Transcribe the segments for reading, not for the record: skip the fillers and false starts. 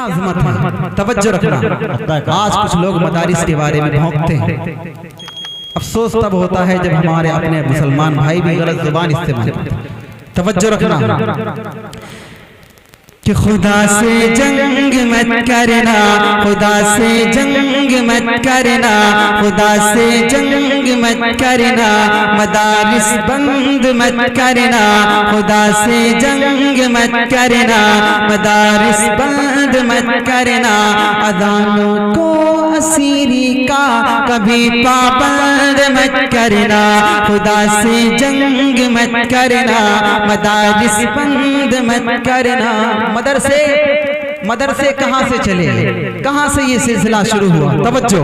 عظمت ہے، توجہ رکھنا۔ آج کچھ لوگ مدارس کے بارے میں بھونکتے ہیں، افسوس تب ہوتا ہے جب ہمارے اپنے مسلمان بھائی بھی غلط زبان استعمال کرتے ہیں۔ توجہ رکھنا کہ خدا سے جنگ مت کرنا، خدا سے جنگ مت کرنا، خدا سے جنگ مت کرنا، مدارس بند مت کرنا، خدا سے جنگ مت کرنا، مدارس بند مت کرنا، اذانوں کو اسیری کا کبھی پابند مت کرنا، خدا سے جنگ مت کرنا، مدارس بند مت کرنا۔ مدرسے کہاں سے چلے، کہاں سے یہ سلسلہ شروع ہوا؟ توجہ۔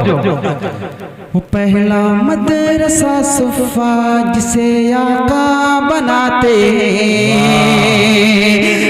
وہ پہلا مدرسہ صفا جسے آقا بناتے ہیں،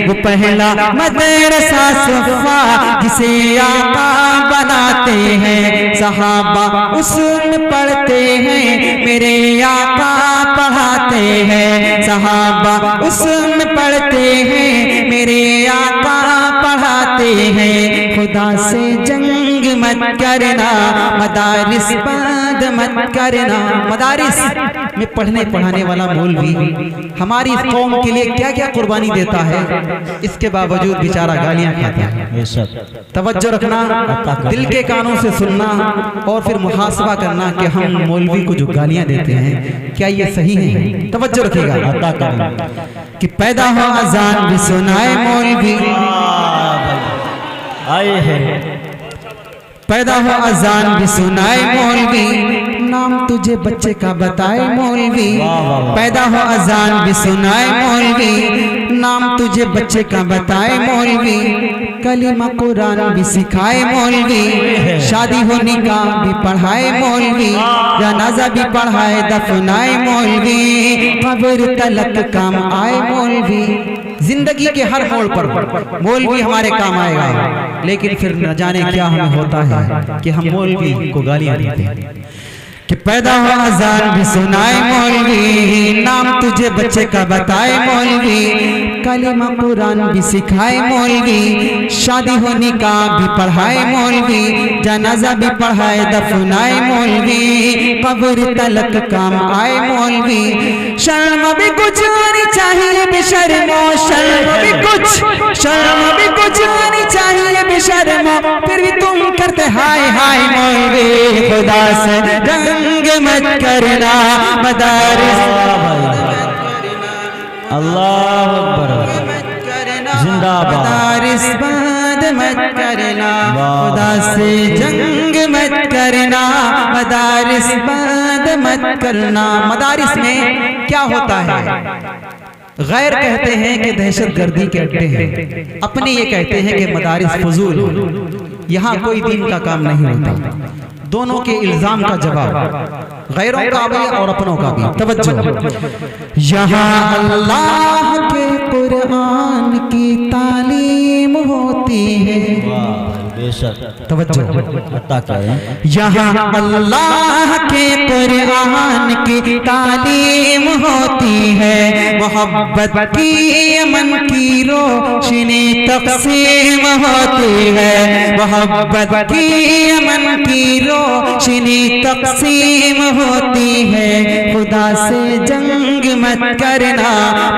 وہ پہلا مدرسہ صفا جسے آقا بناتے ہیں، صحابہ اس میں پڑھتے ہیں، میرے آقا پڑھاتے ہیں، صحابہ اس میں پڑھتے ہیں، میرے آقا پڑھاتے ہیں، خدا سے جنگ مت کرنا، مدارس بند مت کرنا۔ مدارس میں پڑھنے پڑھانے والا مولوی ہماری قوم کے لیے کیا کیا قربانی دیتا ہے، اس کے باوجود بیچارہ گالیاں کھاتا ہے۔ توجہ رکھنا، دل کے کانوں سے سننا اور پھر محاسبہ کرنا کہ ہم مولوی کو جو گالیاں دیتے ہیں کیا یہ صحیح ہے؟ توجہ رکھے گا کہ پیدا ہو اذان بھی سنائے مولوی، آئے ہیں پیدا ہو اذان بھی سنائے مولوی، نام تجھے بچے کا بتائے مولوی، پیدا ہو اذان بھی سنائے مولوی، نام تجھے بچے کا بتائے مولوی، کلمہ قرآن بھی سکھائے مولوی، شادی ہو نکاح بھی پڑھائے مولوی، جنازہ بھی پڑھائے دفنائے مولوی، قبر تلک کام آئے مولوی۔ زندگی کے ہر موڑ پر مولوی ہمارے کام آئے گا، لیکن پھر نہ جانے کیا ہمیں ہوتا ہے کہ ہم مولوی کو گالیاں دیتے ہیں کہ پیدا ہو اذان بھی سنائے مولوی، نام تجھے بچے کا بتائے مولوی، کلمہ قرآن بھی سکھائے مولوی، شادی ہو نکاح بھی پڑھائے مولوی، جنازہ بھی پڑھائے دفنائے مولوی، قبر تلک کام آئے مولوی، شرم بھی کچھ آنی چاہیے بے شرم و شرم بھی کچھ آنی چاہیے بے شرم، پھر بھی تم کرتے ہائے ہائے مولوی، خدا سے جنگ مت کرنا، مدارس اللہ اکبر زندہ باد، مدارس بند مت کرنا، خدا سے جنگ مت کرنا، مدارس بند مت کرنا۔ مدارس میں کیا ہوتا ہے؟ غیر کہتے ہیں کہ دہشت گردی کے اڈے ہیں، اپنے یہ کہتے ہیں کہ مدارس فضول، یہاں کوئی دین کا کام نہیں ہوتا۔ دونوں کے الزام کا جواب، غیروں کا بھی اور اپنوں کا بھی۔ توجہ، یہاں اللہ کے قرآن کی تعلیم ہوتی ہے، توجہ، یہاں اللہ کے قرآن کی تعلیم ہوتی ہے، محبت کی امن کی روشنی تقسیم ہوتی ہے، محبت کی امن کی روشنی تقسیم ہوتی ہے، خدا سے جنگ مت کرنا،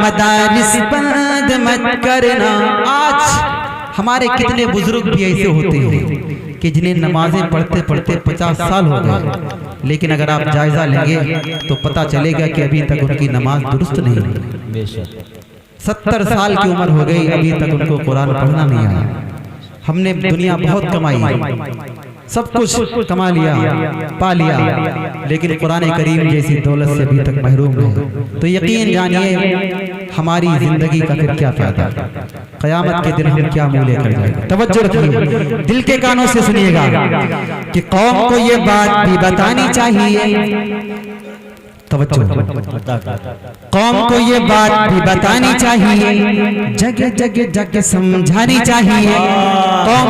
مدارس بند مت کرنا۔ آج ہمارے کتنے بزرگ بھی ایسے ہوتے ہیں کہ جنہیں نمازیں پڑھتے پڑھتے 50 سال ہو گئے، لیکن اگر آپ جائزہ لیں گے تو پتہ چلے گا کہ ابھی تک ان کی نماز درست نہیں ہوئی۔ 70 سال کی عمر ہو گئی، ابھی تک ان کو قرآن پڑھنا نہیں آیا۔ ہم نے دنیا بہت کمائی، سب کچھ کما لیا، پا لیا، لیکن قرآن کریم جیسی دولت سے ابھی تک محروم ہے، تو یقین جانیے ہماری زندگی کا پھر کیا فائدہ، قیامت کے دن ہم کیا منہ لے کر جائیں گے۔ توجہ رکھیے، دل کے کانوں سے سنیے گا کہ قوم کو یہ بات بھی بتانی چاہیے، توجہ، قوم کو یہ بات بھی بتانی چاہیے، جگہ جگہ جگہ سمجھانی چاہیے، قوم